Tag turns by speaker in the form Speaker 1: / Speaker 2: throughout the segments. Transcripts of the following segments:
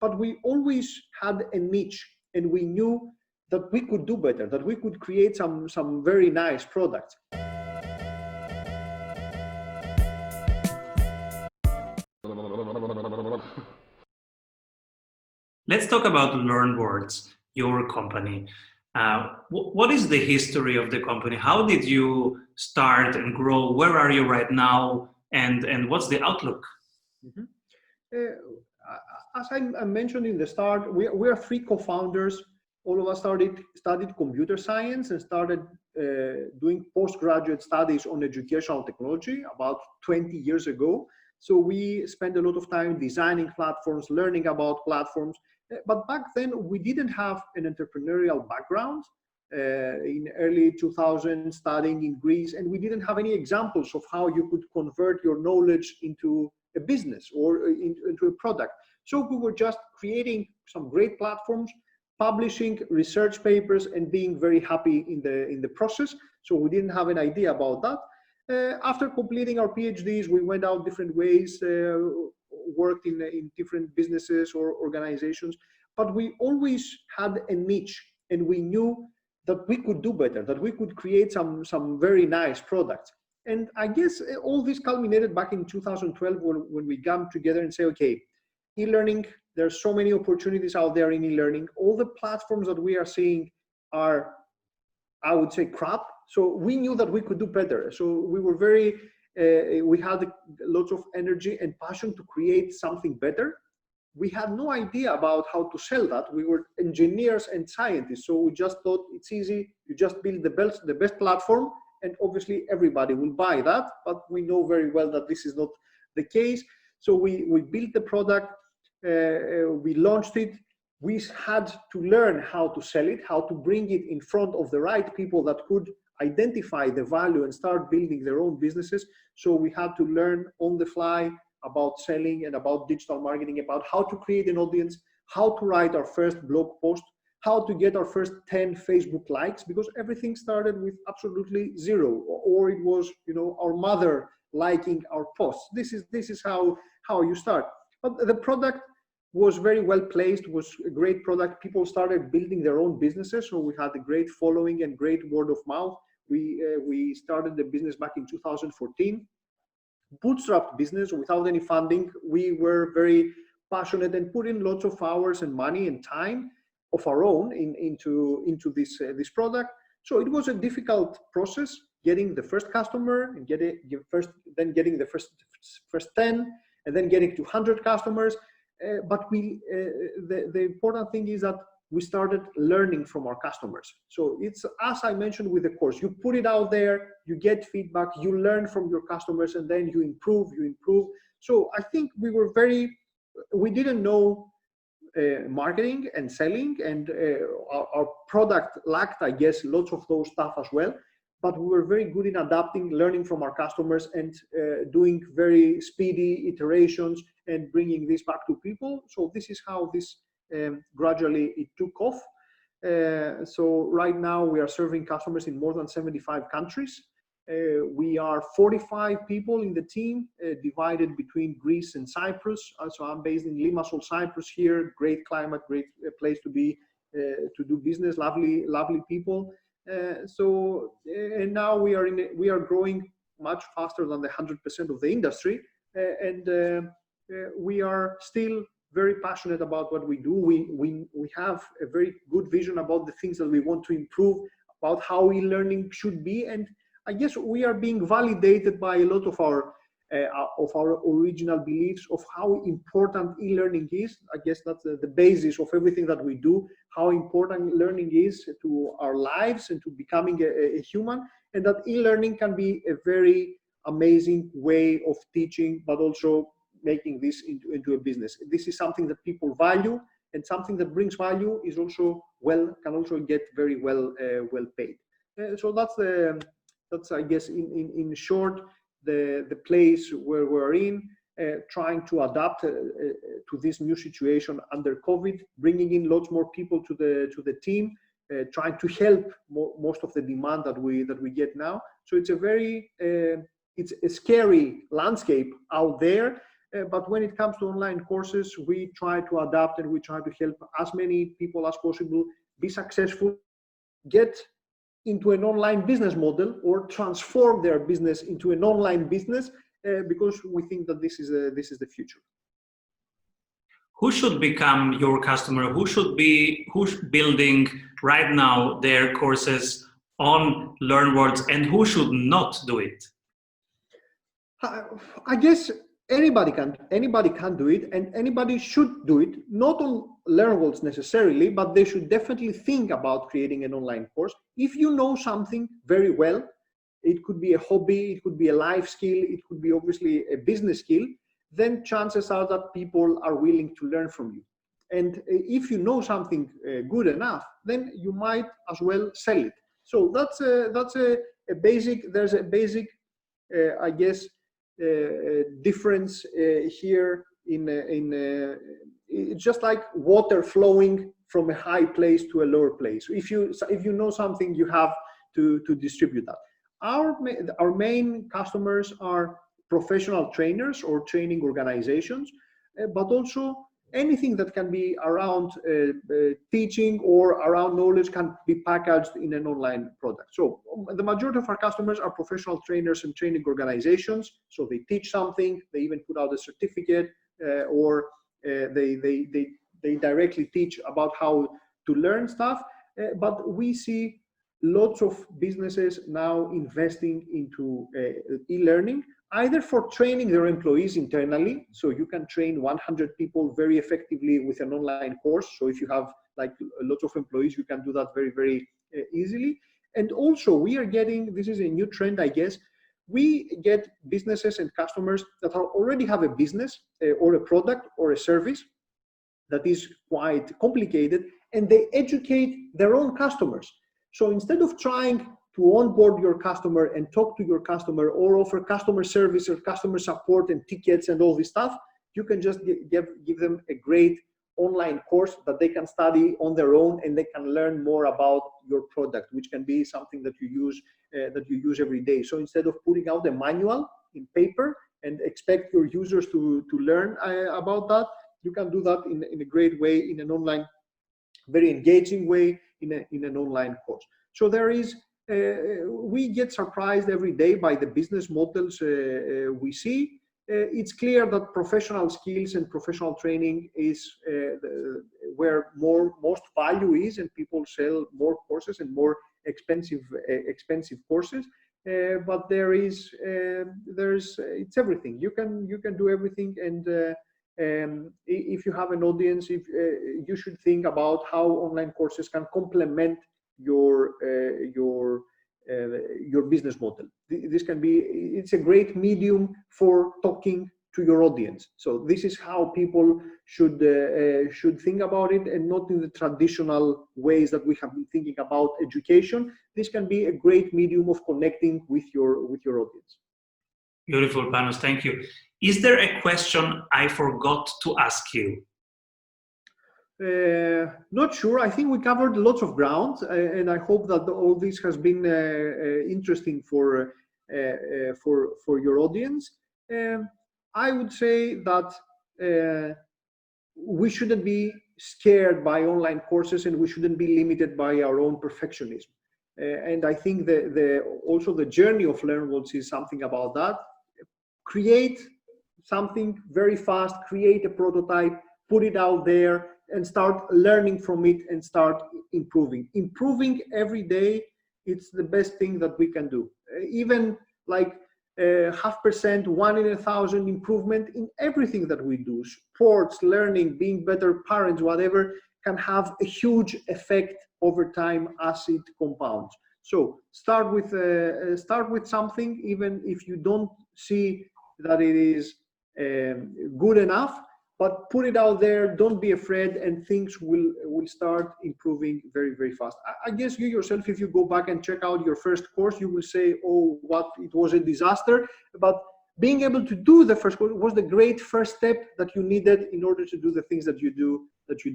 Speaker 1: but we always had a niche, and we knew that we could do better, that we could create some very nice products.
Speaker 2: Let's talk about LearnWords, your company. What is the history of the company? How did you start and grow? Where are you right now? And what's the outlook?
Speaker 1: Mm-hmm. As I mentioned in the start, we are three co-founders. All of us studied computer science and started doing postgraduate studies on educational technology about 20 years ago. So we spent a lot of time designing platforms, learning about platforms. But back then, we didn't have an entrepreneurial background. In early 2000s, studying in Greece, and we didn't have any examples of how you could convert your knowledge into a business or into a product. So we were just creating some great platforms, publishing research papers, and being very happy in the process. So we didn't have an idea about that. After completing our PhDs, we went out different ways, worked in different businesses or organizations, but we always had a niche, and we knew that we could do better, that we could create some very nice products. And I guess all this culminated back in 2012 when we got together and say, okay, e-learning, there's so many opportunities out there in e-learning. All the platforms that we are seeing are, I would say, crap. So we knew that we could do better. So we were we had lots of energy and passion to create something better. We had no idea about how to sell that. We were engineers and scientists, so we just thought it's easy. You just build the best platform, and obviously everybody will buy that. But we know very well that this is not the case. So we built the product, we launched it. We had to learn how to sell it, how to bring it in front of the right people that could identify the value and start building their own businesses. So we had to learn on the fly about selling and about digital marketing, about how to create an audience, how to write our first blog post, how to get our first 10 Facebook likes, because everything started with absolutely zero, or it was, our mother liking our posts. This is how you start. But the product was very well placed, was a great product. People started building their own businesses, so we had a great following and great word of mouth. We started the business back in 2014. Bootstrapped business without any funding. We were very passionate and put in lots of hours and money and time of our own into this product. So it was a difficult process, getting the first customer and getting the first 10, and then getting to 100 customers. But the important thing is that we started learning from our customers. So it's, as I mentioned with the course, you put it out there, you get feedback, you learn from your customers, and then you improve. So I think we didn't know marketing and selling, and our product lacked, I guess, lots of those stuff as well. But we were very good in adapting, learning from our customers, and doing very speedy iterations and bringing this back to people. So this is how this gradually it took off. So right now we are serving customers in more than 75 countries. We are 45 people in the team, divided between Greece and Cyprus. So I'm based in Limassol, Cyprus here. Great climate, great place to be, to do business. Lovely people. And now we are growing much faster than the 100% of the industry, and we are still very passionate about what we do. We have a very good vision about the things that we want to improve, about how e-learning should be, and I guess we are being validated by a lot of our original beliefs of how important e-learning is. I guess that's the basis of everything that we do, how important learning is to our lives and to becoming a human, and that e-learning can be a very amazing way of teaching, but also making this into a business. This is something that people value, and something that brings value is also can also get very well paid. So that's I guess in short the place where we're in, trying to adapt to this new situation under COVID, bringing in lots more people to the team, trying to help most of the demand that we get now. So it's a very it's a scary landscape out there. But when it comes to online courses, we try to adapt and we try to help as many people as possible be successful, get into an online business model or transform their business into an online business, because we think that this is the future.
Speaker 2: Who should become your customer? Who's building right now their courses on LearnWords, and who should not do it?
Speaker 1: I guess anybody can do it, and anybody should do it, not on LearnWords necessarily, but they should definitely think about creating an online course. If you know something very well, it could be a hobby, it could be a life skill, it could be obviously a business skill, then chances are that people are willing to learn from you. And if you know something good enough, then you might as well sell it. So that's a basic, there's a basic, I guess, difference here it's just like water flowing from a high place to a lower place. If you know something, you have to distribute that. Our main customers are professional trainers or training organizations, but also anything that can be around teaching or around knowledge can be packaged in an online product. So the majority of our customers are professional trainers and training organizations. So they teach something, they even put out a certificate, or they directly teach about how to learn stuff. But we see lots of businesses now investing into e-learning, either for training their employees internally. So you can train 100 people very effectively with an online course. So if you have like lots of employees, you can do that very, very easily. And also we are getting, this is a new trend, I guess, we get businesses and customers that already have a business or a product or a service that is quite complicated, and they educate their own customers. So instead of trying to onboard your customer and talk to your customer or offer customer service or customer support and tickets and all this stuff, you can just give them a great online course that they can study on their own, and they can learn more about your product, which can be something that you use every day. So instead of putting out a manual in paper and expect your users to learn about that, you can do that in a great way, in an online, very engaging way, in an online course. So there is, we get surprised every day by the business models we see. It's clear that professional skills and professional training is where most value is, and people sell more courses and more expensive courses. But it's everything. You can do everything, and if you have an audience, you should think about how online courses can complement your business model. This can be, it's a great medium for talking to your audience. So this is how people should think about it, and not in the traditional ways that we have been thinking about education. This can be a great medium of connecting with your audience.
Speaker 2: Beautiful, Panos, thank you. Is there a question I forgot to ask you?
Speaker 1: Not sure. I think we covered lots of ground, and I hope that all this has been interesting for your audience. I would say that we shouldn't be scared by online courses, and we shouldn't be limited by our own perfectionism. And I think also the journey of LearnWords is something about that. Create something very fast, create a prototype, put it out there, and start learning from it and start improving. Improving every day, it's the best thing that we can do. Even like 0.5%, 1 in 1,000 improvement in everything that we do, sports, learning, being better parents, whatever, can have a huge effect over time as it compounds. So start with something, even if you don't see that it is good enough, but put it out there. Don't be afraid, and things will start improving very, very fast. I guess you yourself, if you go back and check out your first course, you will say, oh, what, it was a disaster. But being able to do the first course was the great first step that you needed in order to do the things that you do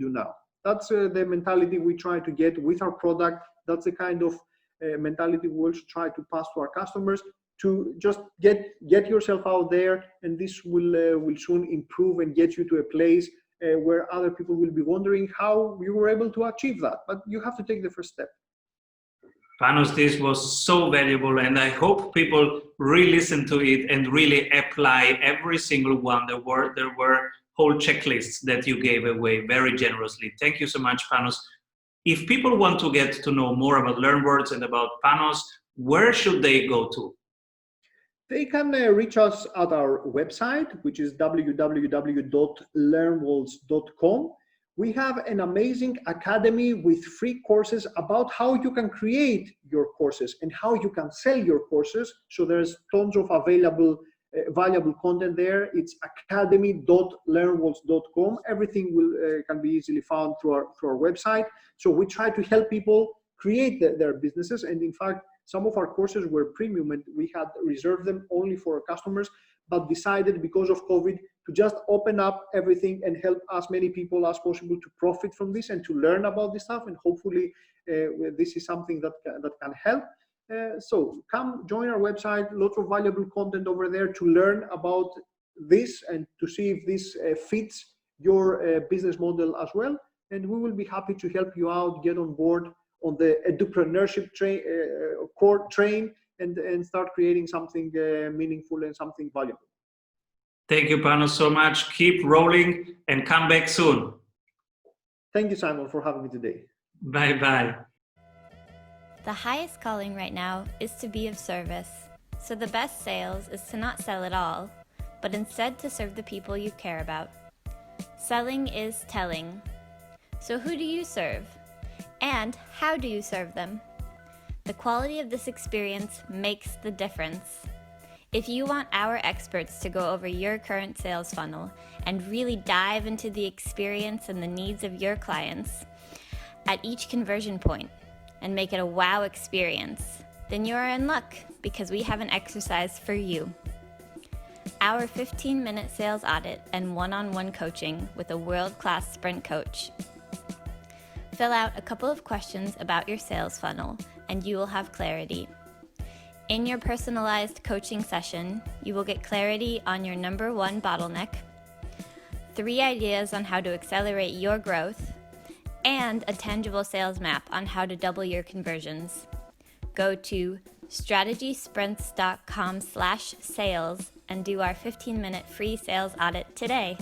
Speaker 1: now. That's the mentality we try to get with our product. That's the kind of mentality we also try to pass to our customers. to just get yourself out there, and this will soon improve and get you to a place where other people will be wondering how you were able to achieve that. But you have to take the first step.
Speaker 2: Panos, this was so valuable, and I hope people re-listen to it and really apply every single one. There were whole checklists that you gave away very generously. Thank you so much, Panos. If people want to get to know more about LearnWords and about Panos, where should they go to?
Speaker 1: They can reach us at our website, which is www.learnworlds.com. We have an amazing academy with free courses about how you can create your courses and how you can sell your courses. So there's tons of available valuable content there. It's academy.learnworlds.com. Everything can be easily found through our website. So we try to help people create their businesses. And in fact, some of our courses were premium, and we had reserved them only for our customers, but decided because of COVID to just open up everything and help as many people as possible to profit from this and to learn about this stuff. And hopefully this is something that can help. So come join our website, lots of valuable content over there to learn about this and to see if this fits your business model as well. And we will be happy to help you out, get on board on the edupreneurship train and start creating something meaningful and something valuable.
Speaker 2: Thank you, Panos, so much. Keep rolling and come back soon.
Speaker 1: Thank you, Simon, for having me today.
Speaker 2: Bye-bye.
Speaker 3: The highest calling right now is to be of service. So the best sales is to not sell at all, but instead to serve the people you care about. Selling is telling. So who do you serve? And how do you serve them? The quality of this experience makes the difference. If you want our experts to go over your current sales funnel and really dive into the experience and the needs of your clients at each conversion point and make it a wow experience, then you are in luck because we have an exercise for you. Our 15-minute sales audit and one-on-one coaching with a world-class sprint coach. Fill out a couple of questions about your sales funnel and you will have clarity. In your personalized coaching session, you will get clarity on your number one bottleneck, 3 ideas on how to accelerate your growth, and a tangible sales map on how to double your conversions. Go to strategysprints.com/sales and do our 15-minute free sales audit today.